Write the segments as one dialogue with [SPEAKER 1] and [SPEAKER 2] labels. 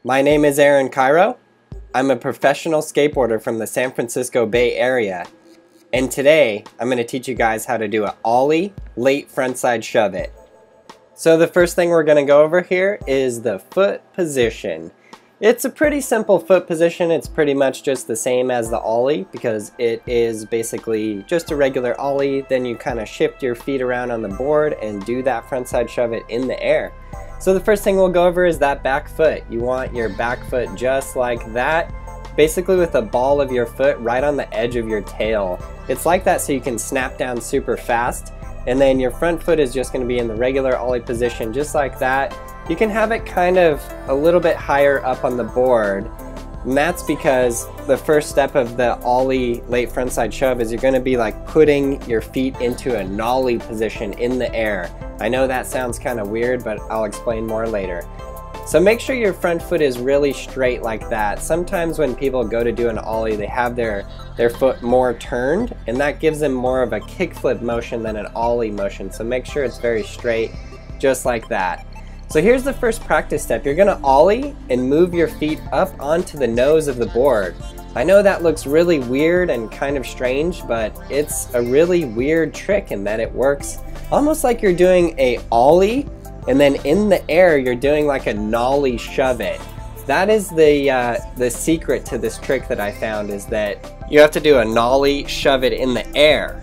[SPEAKER 1] My name is Kyro. I'm a professional skateboarder from the San Francisco Bay Area, and today I'm going to teach you guys how to do an ollie late frontside shove it. So the first thing we're going to go over here is the foot position. It's a pretty simple foot position. It's pretty much just the same as the ollie because it is basically just a regular ollie. Then you kind of shift your feet around on the board and do that frontside shove it in the air. So the first thing we'll go over is that back foot. You want your back foot just like that, basically with the ball of your foot right on the edge of your tail. It's like that so you can snap down super fast. And then your front foot is just going to be in the regular ollie position just like that. You can have it kind of a little bit higher up on the board, and that's because the first step of the ollie late frontside shove is you're going to be like putting your feet into a nollie position in the air. I know that sounds kind of weird, but I'll explain more later. So make sure your front foot is really straight like that. Sometimes when people go to do an ollie, they have their foot more turned, and that gives them more of a kickflip motion than an ollie motion. So make sure it's very straight, just like that. So here's the first practice step. You're gonna ollie and move your feet up onto the nose of the board. I know that looks really weird and kind of strange, but it's a really weird trick in that it works almost like you're doing a ollie, and then in the air you're doing like a nollie shove it. That is the secret to this trick that I found, is that you have to do a nollie shove it in the air.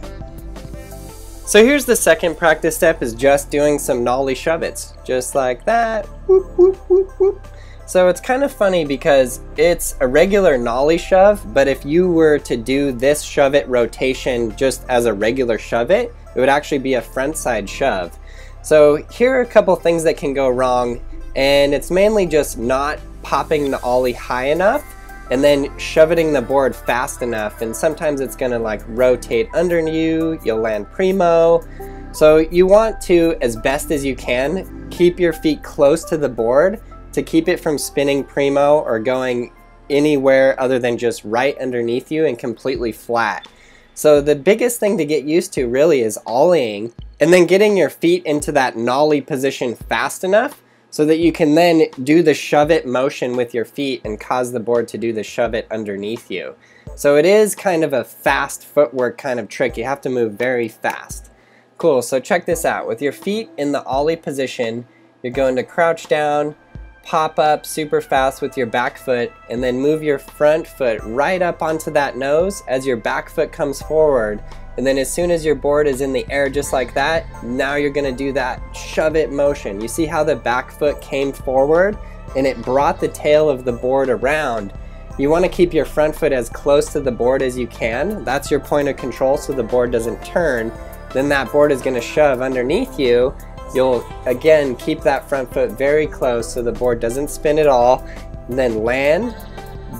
[SPEAKER 1] So here's the second practice step, is just doing some nollie shove-its, just like that. Whoop, whoop, whoop, whoop. So it's kind of funny because it's a regular nollie shove, but if you were to do this shove-it rotation just as a regular shove-it, it would actually be a frontside shove. So here are a couple things that can go wrong, and it's mainly just not popping the ollie high enough and then shoveting the board fast enough, and sometimes it's gonna like rotate under you, you'll land primo. So you want to, as best as you can, keep your feet close to the board to keep it from spinning primo or going anywhere other than just right underneath you and completely flat. So the biggest thing to get used to really is ollieing and then getting your feet into that nollie position fast enough so that you can then do the shove it motion with your feet and cause the board to do the shove it underneath you. So it is kind of a fast footwork kind of trick. You have to move very fast. Cool, so check this out. With your feet in the ollie position, you're going to crouch down, pop up super fast with your back foot, and then move your front foot right up onto that nose as your back foot comes forward. And then as soon as your board is in the air just like that, now you're gonna do that shove it motion. You see how the back foot came forward and it brought the tail of the board around. You wanna keep your front foot as close to the board as you can. That's your point of control so the board doesn't turn. Then that board is gonna shove underneath you. You'll, again, keep that front foot very close so the board doesn't spin at all. And then land,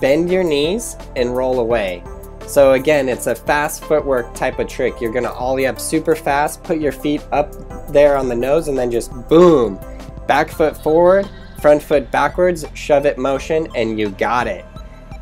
[SPEAKER 1] bend your knees, and roll away. So again, it's a fast footwork type of trick. You're gonna ollie up super fast, put your feet up there on the nose, and then just boom. Back foot forward, front foot backwards, shove it motion, and you got it.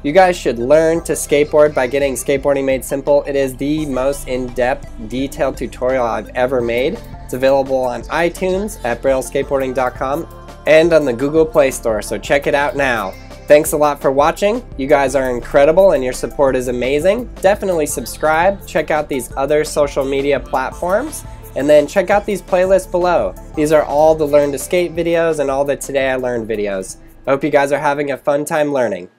[SPEAKER 1] You guys should learn to skateboard by getting Skateboarding Made Simple. It is the most in-depth, detailed tutorial I've ever made. It's available on iTunes at brailleskateboarding.com and on the Google Play Store, so check it out now. Thanks a lot for watching. You guys are incredible and your support is amazing. Definitely subscribe, check out these other social media platforms, and then check out these playlists below. These are all the Learn to Skate videos and all the Today I Learned videos. I hope you guys are having a fun time learning.